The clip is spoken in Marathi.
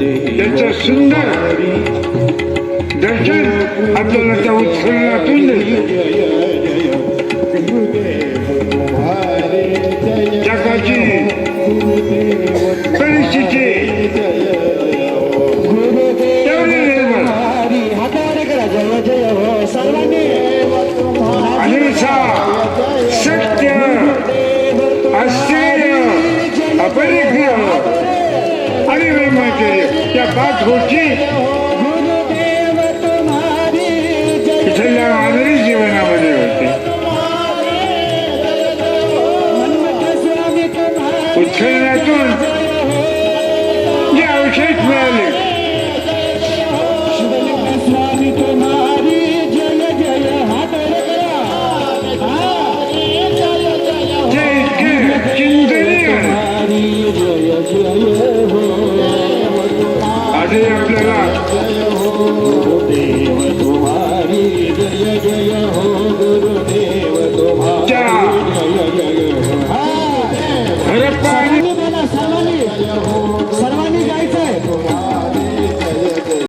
त्याचं सुंदर दर्शन आपल्याला त्या उत्सवातून जगाची परिस्थिती तेवढी निर्माण अहिंसा सत्य आश्चर्य अपरिग्रह आणि ब्रह्मचर्य या 5 गोष्टी इथल्या मानवी जीवनामध्ये होते. उत्खननातून जे अवशेष मिळाले ते इतके चिंतनीय आजही आपल्याला